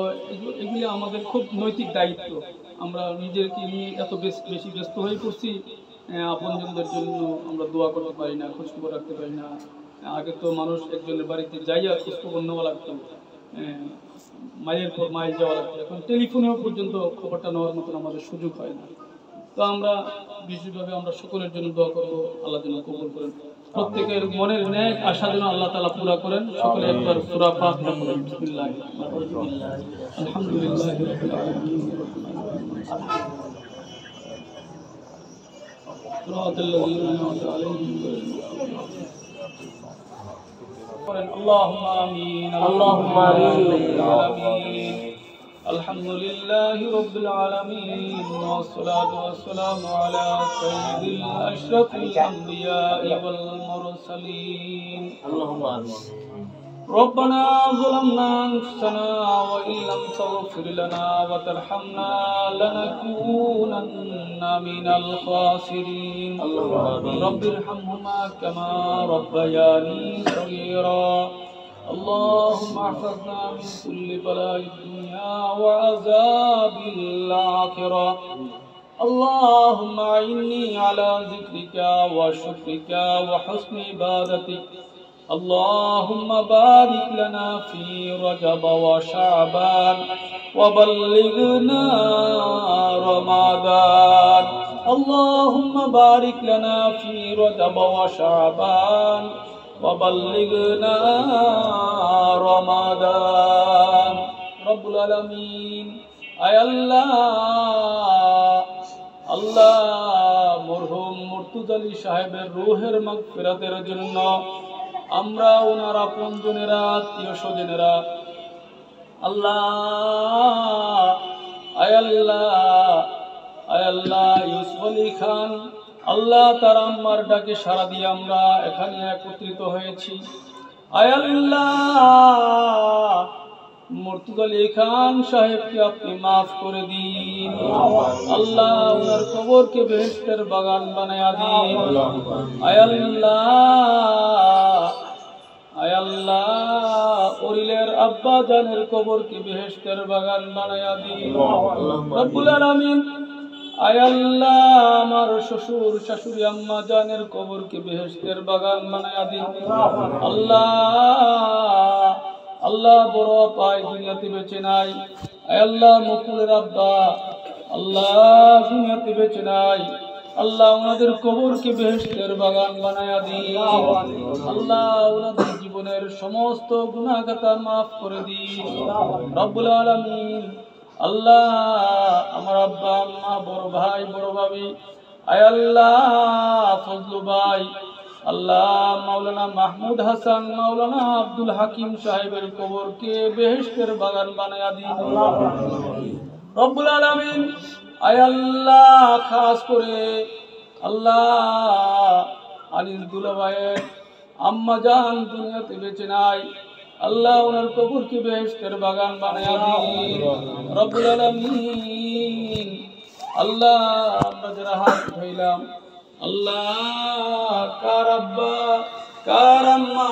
এগুলি আমাদের খুব নৈতিক দায়িত্ব। আমরা নিজেকে নিয়ে এত বেশি ব্যস্ত হয়ে পড়ছি, আপনজনদের জন্য আমরা দোয়া করতে পারি না, খোঁজখবর রাখতে পারি না। আগে তো মানুষ একজনের বাড়িতে যাইয়া খোঁজখবর নেওয়া লাগতো, মাইলের পর মাইল যাওয়া লাগতো। এখন টেলিফোনেও পর্যন্ত খবরটা নেওয়ার মতন আমাদের সুযোগ হয় না। তো আমরা বিশেষভাবে আমরা সকলের জন্য দোয়া করবো, আল্লাহ যেন কবুল করেন। প্রত্যেকের মনের ন্যায় আশা যেন আল্লাহ তাআলা পুরা করেন। সকলে একবার সূরা ফাতিহা পড়েন। বিসমিল্লাহ, আলহামদুলিল্লাহি রাব্বিল আলামিন, সিরাতাল্লাযীনা আন'আমতা আলাইহিম, اللهم آمين اللهم آمين. الحمد لله رب العالمين، والصلاة والسلام على سيد الأشرف الأنبياء والمرسلين. اللهم آمين. ربنا ظلمنا أنفسنا وإن لم تغفر لنا وترحمنا لنكونن من الخاسرين رب ارحمهما كما ربياني صغيرا اللهم احفظنا من كل بلاء الدنيا وعذاب الآخرة اللهم أعني على ذكرك وشكرك وحسن عبادتك اللهم بارك لنا في رجب وشعبان وبلغنا رمضان اللهم بارك لنا في رجب وشعبان وبلغنا رمضان رب العالمين আয় আল্লাহ মরহুম মুর্তুজা আলী সাহেবের রূহের মাগফিরাতের জন্য আমরা ওনার আপনজনেরা আত্মীয় স্বজনেরা আয় আল্লাহ ইউসুফ আলী খান আল্লাহ তার আম্মার ডাকে সাড়া দিয়ে আমরা এখানে একত্রিত হয়েছি আয় আল্লাহ মুর্তুজা আলী খান সাহেবকে আপনি মাফ করে দিন আল্লাহ ওনার কবরকে বেহেশতের বাগান বানায়া দিন আয় আল্লাহ ওরিলের আব্বা জানের কবরকে বেহেশতের বাগান বানায়া দিন রব্বুল আলামিন আয় আল্লাহ আমার শ্বশুর শাশুড়ি আম্মা জানের কবরকে বেহেশতের বাগান বানায়া দিন আল্লাহ বড় পায় দুনিয়াতে বেঁচে নাই আয় আল্লাহ মুকুলের আব্বা আল্লাহ দুনিয়াতে বেঁচে নাই আল্লাহ ওনাদের কবরকে বেহেশতের বাগান বানায়া দিন আল্লাহ ওনাদের জীবনের সমস্ত গুনাহ খাতা মাফ করে দিন রব্বুল আলামিন আল্লাহ আমার আব্বা আম্মা বড় ভাই বড় ভাবি আয় আল্লাহ ফজলু ভাই আল্লাহ মাওলানা মাহমুদ হাসান মাওলানা আব্দুল হাকিম সাহেবের কবরকে বেহেশতের বাগান বানায়া দিন রব্বুল আলামিন আয় আল্লাহ খাস করে আল্লাহ আনিস দুলাভাইয়ের আম্মা জান দুনিয়াতে বেঁচে নাই আল্লাহ ওনার কবরকে বেহেশতের বাগান বানায়া দিন রব্বুল আলামিন আল্লাহ আমরা যারা হাত উঠাইলাম আল্লাহ কার আব্বা কার আম্মা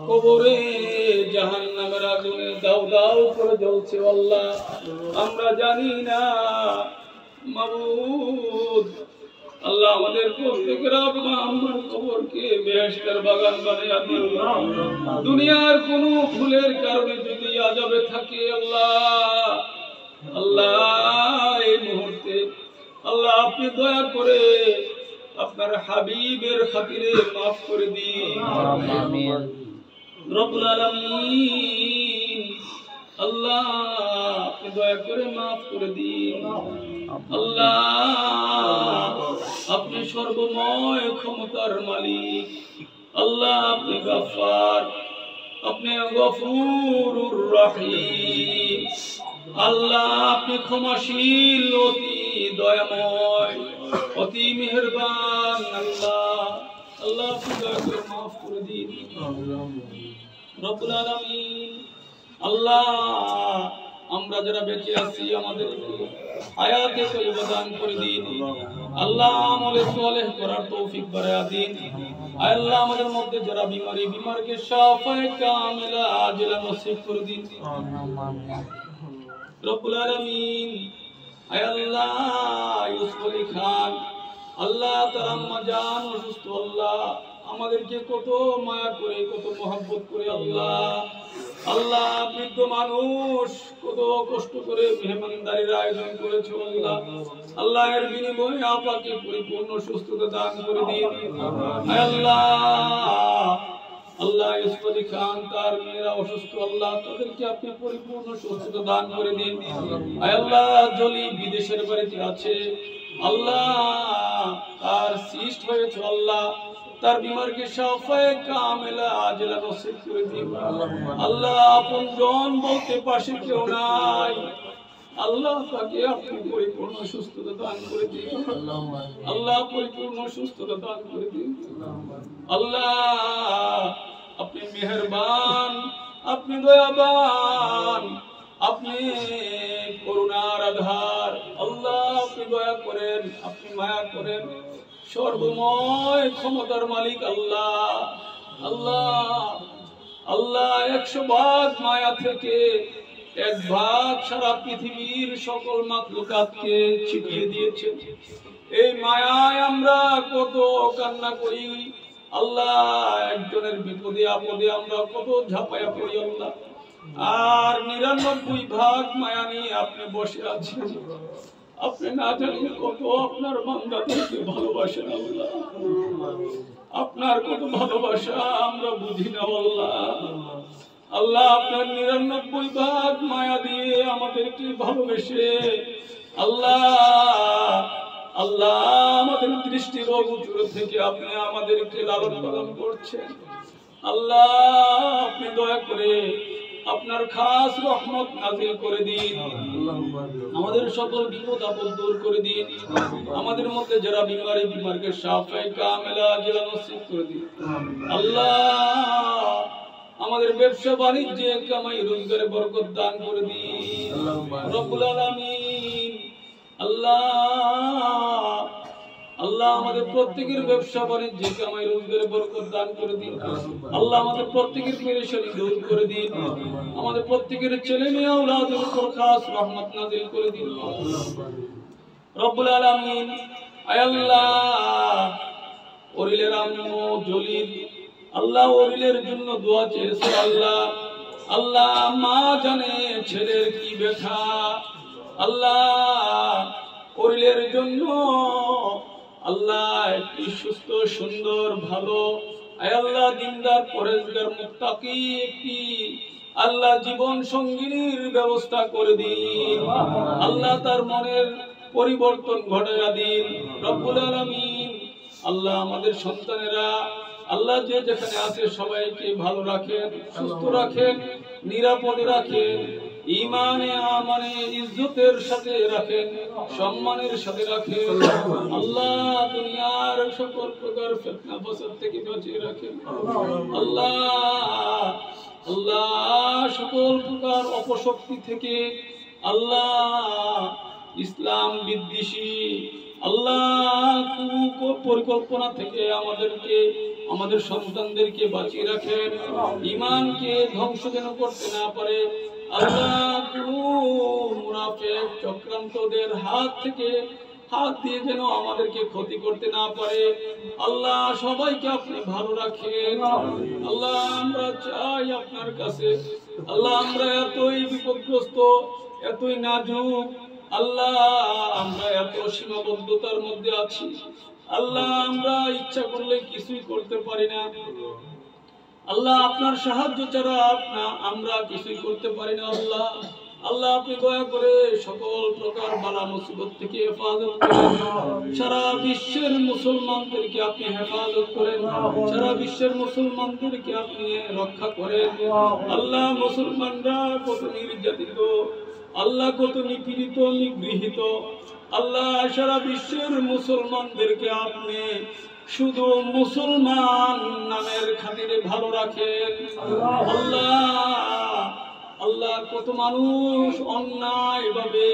কবরে জাহান্নামের আগুনে দাউ দাউ করে জ্বলছে আল্লাহ আমরা জানি না মাবুদ আল্লাহ আমাদের প্রত্যেকের আব্বা আম্মার কবরকে বেহেশতের বাগান বানায়া দিন দুনিয়ার কোন ফুলের কারণে যদি আযাবে থাকে আল্লাহ এই মুহূর্তে আল্লাহ আপনি দয়া করে আপনার হাবিবের খাতিরে মাফ করে দিন আমিন রব্বুল আলামিন আল্লাহ আপনি দয়া করে মাফ করে দিন আল্লাহ আপনি সর্বময় ক্ষমতার মালিক আল্লাহ আপনি গফফার আপনি গফুরুর রহিম আল্লাহ আপনি ক্ষমাশীল অতি দয়াময় অতি মেহেরবান আল্লাহ আপনি দয়া করে মাফ করে দিন রব্বুল আলামিন আল্লাহ আমরা যারা বেঁচে আছি আমাদেরকে হায়াতে তয়্যিবা দান করে দিন আল্লাহ আমলে সালেহ করার তৌফিক বাড়ায়া দিন আল্লাহ আমাদের মধ্যে যারা বিমারকে শাফায়ে কামিলা আজলা নসিব করে দিন রব্বুল আলামিন আয় আল্লাহ ইউসুফ আলী খান আল্লাহ তার আম্মা জান অসুস্থ আল্লাহ আমাদেরকে কত মায়া করে কত মহব্বত করে আল্লাহ বৃদ্ধ মানুষ কত কষ্ট করে মেহমানদারির আয়োজন করেছে আল্লাহ এর বিনিময়ে আপাকে পরিপূর্ণ সুস্থতা দান করে দিন আল্লাহ ইউসুফ আলী খান তার মেয়েরা অসুস্থ আল্লাহ তাদেরকে আপনি পরিপূর্ণ সুস্থতা দান করে দিন আল্লাহ জলি বিদেশের বাড়িতে আছে আল্লাহ তার সৃষ্ট হয়েছে আল্লাহ তার বিমারকে শাফায়ে কামিলা আজলা নসিব করে দিন আল্লাহ আপন জন বলতে পাশে কেউ নাই আল্লাহ তাকে আপনি পরিপূর্ণ সুস্থতা দান করে দিন আল্লাহ পরিপূর্ণ সুস্থতা দান করে দিন আল্লাহ আপনি মেহেরবান, আপনি দয়াবান, আপনি করুণার আধার। আল্লাহ আপনি দয়া করেন, আপনি মায়া করেন। সর্বময় ক্ষমতার মালিক আল্লাহ। আল্লাহ আল্লাহ 100 ভাগ মায়া থেকে 1 ভাগ সারা পৃথিবীর সকল মাখলুকাতকে ছিটিয়ে দিয়েছেন। এই মায়ায় আমরা কত কান্না করি আল্লাহ, একজনের বিপদে আপদে আমরা কত ঝাঁপায়া পড়ি আল্লাহ। আর 99 ভাগ মায়া নিয়ে আপনি বসে আছেন। আপনি না জানি কত আপনার বান্দাদেরকে ভালোবাসেন আল্লাহ। আপনার কত ভালোবাসা আমরা বুঝি না আল্লাহ। আল্লাহ আপনার 99 ভাগ মায়া দিয়ে আমাদেরকে ভালোবেসে আল্লাহ আল্লাহ আমাদের দৃষ্টির অগোচর থেকে আপনি আমাদেরকে লালন পালন করছেন। আল্লাহ আপনি দয়া করে আপনার খাস রহমত নাযিল করে দিন। আমাদের সকল বিপদ আপদ দূর করে দিন। আমাদের মধ্যে যারা বিমারকে শাফায়ে কামেলা জিলা নসিব করে দিন। আল্লাহ আমাদের ব্যবসা বাণিজ্যে কামাই রোজগারে বরকত দান করে দিন রব্বুল আলামিন। আল্লাহ আল্লাহ আমাদের প্রত্যেকের ব্যবসা বাণিজ্যে কামাই রোজগারে বরকত দান করে দিন। আল্লাহ আমাদের প্রত্যেকের পেরেশানি দূর করে দিন। আমাদের প্রত্যেকের ছেলে মেয়ে আওলাদের উপর খাস রহমত নাযিল করে দিন রব্বুল আলামিন। আয় আল্লাহ ওরিলের আম্মু জলিল আল্লাহ ওরিলের জন্য দোয়া চেয়েছে আল্লাহ। আল্লাহ মা জানে ছেলের কি ব্যথা। আল্লাহ ওরিলের জন্য আল্লাহ একটি সুস্থ সুন্দর ভালো আয় আল্লাহ দিনদার পরেজগার মুত্তাকি একটি আল্লাহ জীবন সঙ্গিনীর ব্যবস্থা করে দিন। আল্লাহ তার মনের পরিবর্তন ঘটাইয়া দিন রব্বুল আলামিন। আল্লাহ আমাদের সন্তানেরা আল্লাহ যে যেখানে আছে সবাইকে ভালো রাখেন, সুস্থ রাখেন, নিরাপদে রাখেন, ঈমানে আমানে ইজ্জতের সাথে রাখেন, সম্মানের সাথে রাখেন। আল্লাহ দুনিয়ার সকল প্রকার ফিতনা ফাসাদ থেকে বাঁচিয়ে রাখেন। আল্লাহ আল্লাহ সকল প্রকার অপশক্তি থেকে আল্লাহ ইসলাম বিদ্বেষী আল্লাহ পরিকল্পনা থেকে আমাদেরকে আমাদের সন্তানদেরকে বাঁচিয়ে রাখেন। ঈমানকে ধ্বংস যেন করতে না পারে আল্লাহ। মুনাফিক চক্রান্তদের হাত থেকে হাত দিয়ে যেন আমাদেরকে ক্ষতি করতে না পারে আল্লাহ। সবাইকে আপনি ভালো রাখেন আল্লাহ। আমরা চাই আপনার কাছে আল্লাহ, আমরা এতই বিপদগ্রস্ত, এতই নাজুক আল্লাহ, আমরা এত সীমাবদ্ধতার মধ্যে আছি আল্লাহ, আমরা ইচ্ছা করলে কিছুই করতে পারি না আল্লাহ। আপনার সাহায্য ছাড়া আমরা কিছুই করতে পারি না আল্লাহ। আল্লাহ আপনি দয়া করে সকল প্রকার বালা মুসিবত থেকে হেফাজত করেন। সারা বিশ্বের মুসলমানদেরকে আপনি হেফাজত করেন, সারা বিশ্বের মুসলমানদেরকে আপনি রক্ষা করেন আল্লাহ। মুসলমানরা কত নির্যাতিত আল্লাহ, কত নিপীড়িত নিগৃহীত আল্লাহ। সারা বিশ্বের মুসলমানদেরকে আপনি শুধু মুসলমান নামের খাতিরে ভালো রাখেন আল্লাহ। আল্লাহ কত মানুষ অন্যায় ভাবে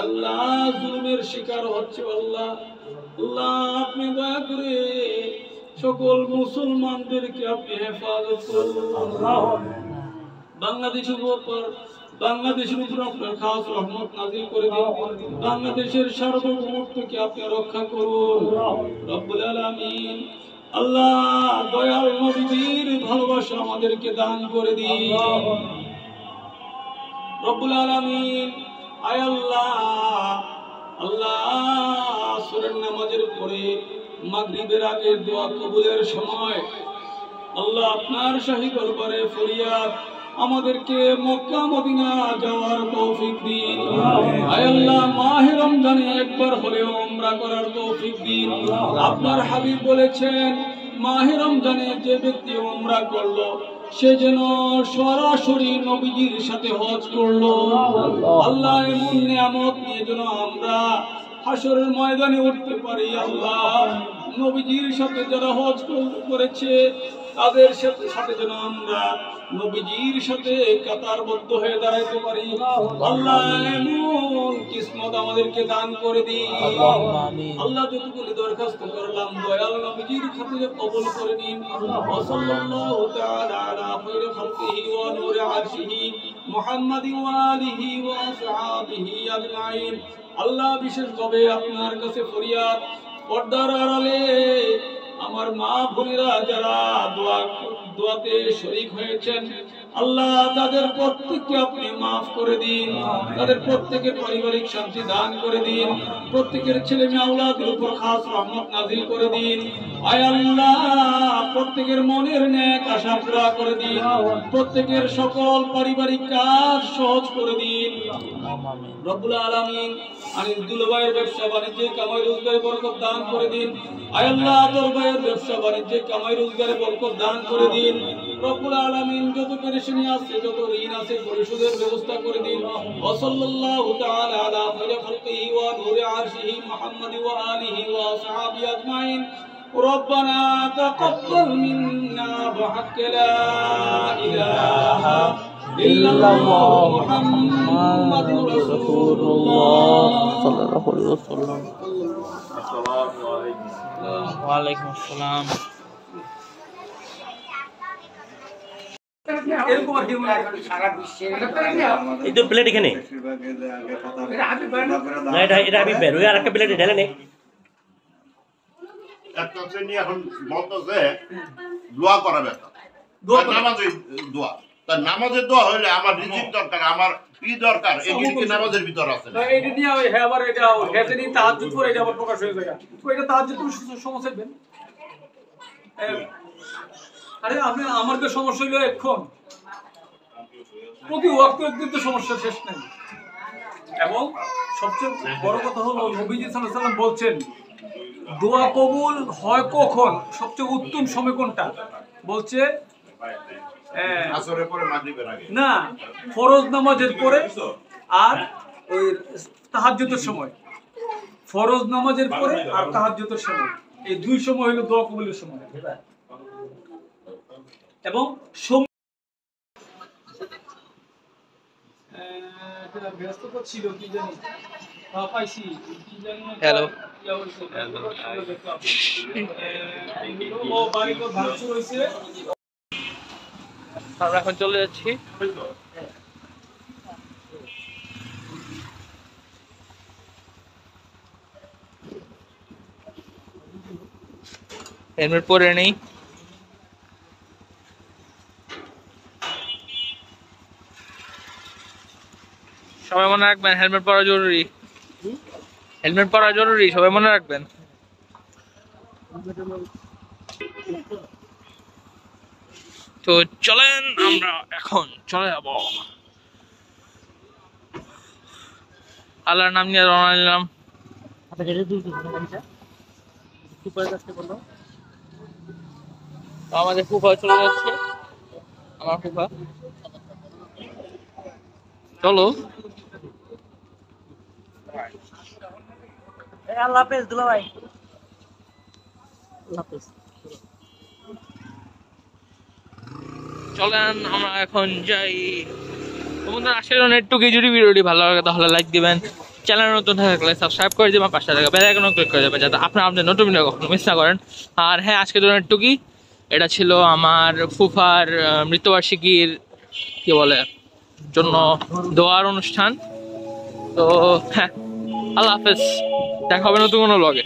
আল্লাহ জুলুমের শিকার হচ্ছে আল্লাহ। আল্লাহ আপনি দয়া করে সকল মুসলমানদেরকে আপনি হেফাজত করুন আল্লাহ। বাংলাদেশের উপর আপনার খাস রহমত নাযিল করে দিন। বাংলাদেশের সার্বভৌমত্বকে আপনি রক্ষা করুন রব্বুল আলামিন। আল্লাহ দয়াল নবীর ভালোবাসা আমাদেরকে দান করে দিন রব্বুল আলামিন। আয় আল্লাহ আল্লাহ আসরের নামাজের পরে মাগরিবের আগে দোয়া কবুলের সময় আল্লাহ আপনার শাহী দরবারে ফরিয়াদ আমাদেরকে মক্কা মদিনা যাওয়ার তৌফিক দিন। আয় আল্লাহ মাহে রমজানে একবার হলেও উমরা করার তৌফিক দিন। আপনার হাবিব বলেছেন মাহে রমজানে যে ব্যক্তি উমরা করলো সে যেন সরাসরি নবীজির সাথে হজ করলো। আল্লাহ এমন নিয়ামত নিয়ে যেন আমরা হাসরের ময়দানে উঠতে পারি আল্লাহ। নবীজির সাথে যারা হজ করেছে তাদের সাথে যেন আমরা নবীজির সাথে কাতারবদ্ধ হয়ে দাঁড়াইতে পারি। আল্লাহ এমন কিসমত আমাদেরকে দান করে দিন। আল্লাহ যতগুলি দরখাস্ত করলাম দয়াল নবীজির খাতিরে কবুল করে নিন। সাল্লাল্লাহু তাআলা আলা খায়রি খালকিহি ওয়া নূরি আরশিহি মুহাম্মাদিন ওয়া আলিহি ওয়া আসহাবিহি আজমাইন। আল্লাহ বিশেষভাবে আপনার কাছে ফরিয়াদ, পর্দার আড়ালে আমার মা বোনেরা যারা দোয়াতে শরীক হয়েছেন, আল্লাহ তাদের প্রত্যেককে আপনি মাফ করে দিন, তাদের প্রত্যেকের পারিবারিক শান্তি দান করে দিন, প্রত্যেকের ছেলে মেয়ে আওলাদের উপর খাস রহমত নাযিল করে দিন। আয় আল্লাহ প্রত্যেকের মনের নেক আশা পুরা করে দিন, প্রত্যেকের সকল পারিবারিক কাজ সহজ করে দিন। রব্বুল আলামিন আনিস দুলভাইয়ের ব্যবসা বাণিজ্যে কামাই রোজগারে বরকত দান করে দিন। আয় আল্লাহ তোর ভাইয়ের ব্যবসা বাণিজ্যে কামাই রোজগারে বরকত দান করে দিন। রব্বুল আলামিন যত পেরেশানি আছে, যত ঋণ আছে, পরিশোধের ব্যবস্থা করে দিন। ওয়া সাল্লাল্লাহু তাআলা আলা খায়রি খালকিহি ওয়া নূরি আরশিহি মুহাম্মাদি ওয়া আলিহি ওয়া আসহাবিহি আজমাইন। ربنا تقبل منا بحق لا إله إلا الله محمد رسول الله صلى الله عليه وسلم আসসালামু আলাইকুম। ওয়ালাইকুম আসসালাম। এরকম আর কি সারা বিশ্বে এই তো প্লেট এখানে না, এটা আমি বের ওই আর একটা প্লেটে ঢেলে নে। একটা শ্রেণী এখন বলতেছে দোয়া করা ব্যাপার, নামাজের দোয়া। তা নামাজের দোয়া হইলে আমার রিজিক দরকার, আমার দরকার, এগুলি কি নামাজের ভিতর আছে না? এটা নিয়ে ওই হ্যাঁ আবার এটা হেতে নিয়ে তাহাজ্জুদ করে এটা আবার প্রকাশ হয়ে যায়। তো এটা তাহাজ্জুদ তুমি সমস্যা দেন। আরে আপনি আমার তো সমস্যা হইলো এখন প্রতি ওয়াক্ত কিন্তু সমস্যা শেষ নেই। এবং সবচেয়ে বড় কথা হলো নবীজি সাল্লাল্লাহু আলাইহি ওয়াসাল্লাম বলছেন দোয়া কবুল হয় কখন, সবচেয়ে উত্তম সময় কোনটা বলছে? আসরের পরে মাগরিবের আগে না, ফরজ নামাজের পরে আর ওই তাহাজ্জুদের সময়। ফরজ নামাজের পরে আর তাহাজ্জুদের সময়, এই দুই সময় হলো দোয়া কবুলের সময়। এবং ব্যস্ততা ছিল কি জানি পাইছি কি জানি হ্যালো ও বাড়ি তো ভাঙচুর হয়েছে। আমরা এখন চলে যাচ্ছি। হেলমেট পরে নেই। সবাই মনে রাখবেন হেলমেট পরা জরুরি, হেলমেট পরা জরুরি, সবাই মনে রাখবেন। তো চলেন আমরা এখন চলে যাব। আল্লাহর নাম নিয়ে রওনা দিলাম। তো আমাদের ফুফা চলে যাচ্ছে, আমার ফুফা। চলো আল্লাহ হাফেজ দুলা ভাই। আল্লাহ হাফেজ। চলেন আমরা এখন যাই। তোমাদের আসলে একটু যদি ভিডিওটি ভালো লাগে তাহলে লাইক দিবেন, চ্যানেল নতুন থাকলে সাবস্ক্রাইব করে দিবেন, পাশে থাকা বেল আইকনও ক্লিক করে দেবেন যাতে আপনাদের নতুন ভিডিও কখনো মিস না করেন। আর হ্যাঁ, আজকে একটুকি এটা ছিল আমার ফুফার মৃত্যুবার্ষিকীর কি বলে জন্য দোয়ার অনুষ্ঠান। তো হ্যাঁ, আল্লাহ হাফেজ, দেখা হবে নতুন কোনো ব্লগে।